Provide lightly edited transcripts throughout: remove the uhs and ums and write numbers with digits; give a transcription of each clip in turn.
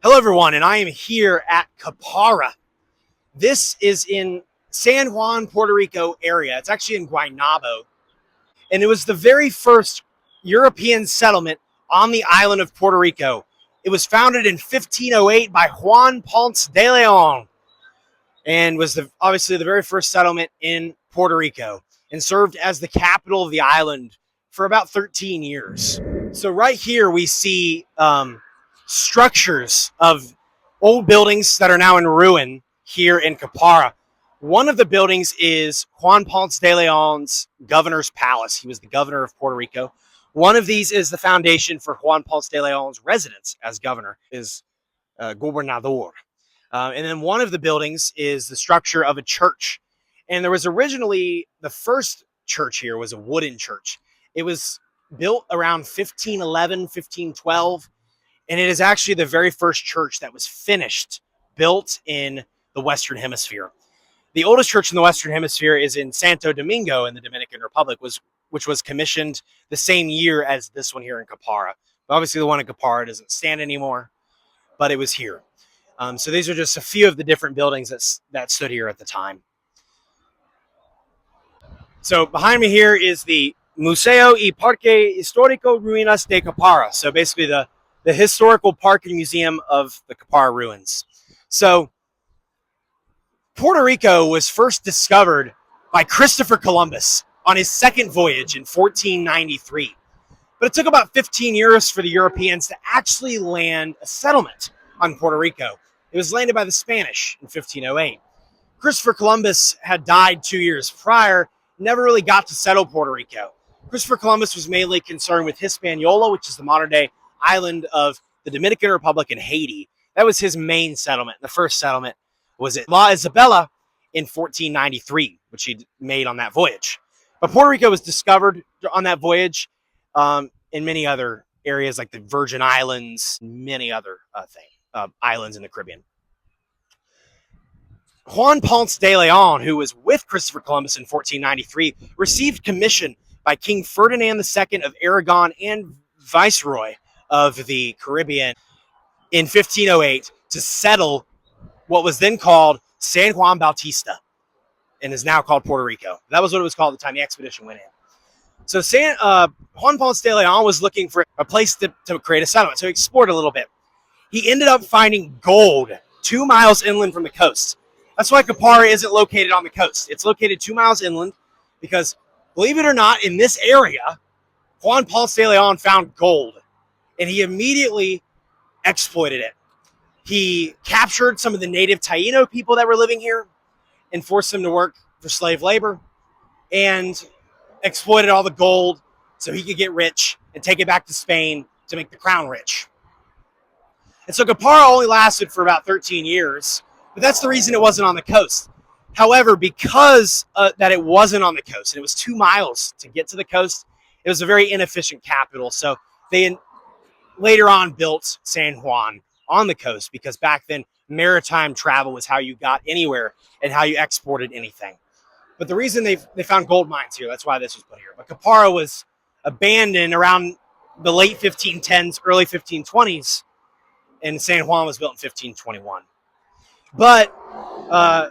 Hello everyone, and I am here at Caparra. This is in San Juan, Puerto Rico area. It's actually in Guaynabo. And it was the very first European settlement on the island of Puerto Rico. It was founded in 1508 by Juan Ponce de Leon and was obviously the very first settlement in Puerto Rico and served as the capital of the island for about 13 years. So right here we see structures of old buildings that are now in ruin here in Caparra. One of the buildings is Juan Ponce de Leon's governor's palace. He was the governor of Puerto Rico. One of these is the foundation for Juan Ponce de Leon's residence as governor, is gobernador. And then one of the buildings is the structure of a church. And there was originally, the first church here was a wooden church. It was built around 1511, 1512. And it is actually the very first church that was finished, built in the Western Hemisphere. The oldest church in the Western Hemisphere is in Santo Domingo in the Dominican Republic, which was commissioned the same year as this one here in Caparra. Obviously, the one in Caparra doesn't stand anymore, but it was here. So these are just a few of the different buildings that stood here at the time. So behind me here is the Museo y Parque Histórico Ruinas de Caparra. So basically the historical park and museum of the Caparra ruins. So Puerto Rico was first discovered by Christopher Columbus on his second voyage in 1493. But it took about 15 years for the Europeans to actually land a settlement on Puerto Rico. It was landed by the Spanish in 1508. Christopher Columbus had died 2 years prior, never really got to settle Puerto Rico. Christopher Columbus was mainly concerned with Hispaniola, which is the modern-day island of the Dominican Republic and Haiti. That was his main settlement. The first settlement was at La Isabela in 1493, which he made on that voyage. But Puerto Rico was discovered on that voyage in many other areas like the Virgin Islands, many other islands in the Caribbean. Juan Ponce de Leon, who was with Christopher Columbus in 1493, received commission by King Ferdinand II of Aragon and Viceroy of the Caribbean in 1508 to settle what was then called San Juan Bautista and is now called Puerto Rico. That was what it was called at the time the expedition went in. So Juan Ponce de Leon was looking for a place to create a settlement. So he explored a little bit. He ended up finding gold 2 miles inland from the coast. That's why Caparra isn't located on the coast. It's located 2 miles inland because, believe it or not, in this area, Juan Ponce de Leon found gold, and he immediately exploited it. He captured some of the native Taino people that were living here and forced them to work for slave labor and exploited all the gold so he could get rich and take it back to Spain to make the crown rich. And so Caparra only lasted for about 13 years, but that's the reason it wasn't on the coast. However, because that it wasn't on the coast and it was 2 miles to get to the coast, it was a very inefficient capital. So they later on built San Juan on the coast because back then maritime travel was how you got anywhere and how you exported anything. But the reason they found gold mines here, that's why this was put here. But Caparra was abandoned around the late 1510s, early 1520s, and San Juan was built in 1521. But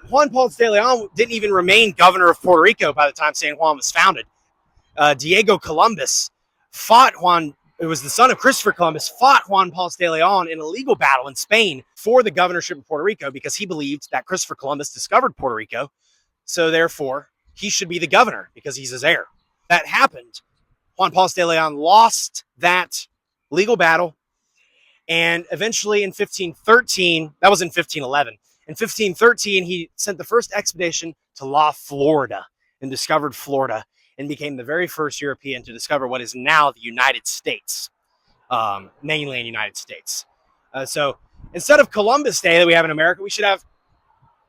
Juan Ponce de Leon didn't even remain governor of Puerto Rico by the time San Juan was founded. Diego Columbus fought it was the son of Christopher Columbus, fought Juan Ponce de Leon in a legal battle in Spain for the governorship of Puerto Rico because he believed that Christopher Columbus discovered Puerto Rico. So therefore, he should be the governor because he's his heir. That happened. Juan Ponce de Leon lost that legal battle. And eventually in 1513, that was in 1511. In 1513, he sent the first expedition to La Florida and discovered Florida and became the very first European to discover what is now the United States, mainland United States. So instead of Columbus Day that we have in America, we should have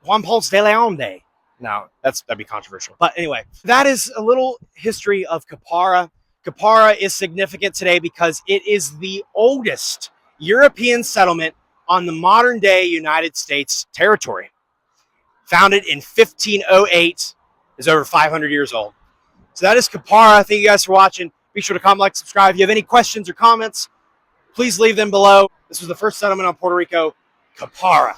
Juan Ponce de Leon Day. Now, that'd be controversial. But anyway, that is a little history of Caparra. Caparra is significant today because it is the oldest European settlement on the modern day United States territory. Founded in 1508, is over 500 years old. So that is Caparra. Thank you guys for watching. Be sure to comment, like, subscribe. If you have any questions or comments, please leave them below. This was the first settlement on Puerto Rico, Caparra.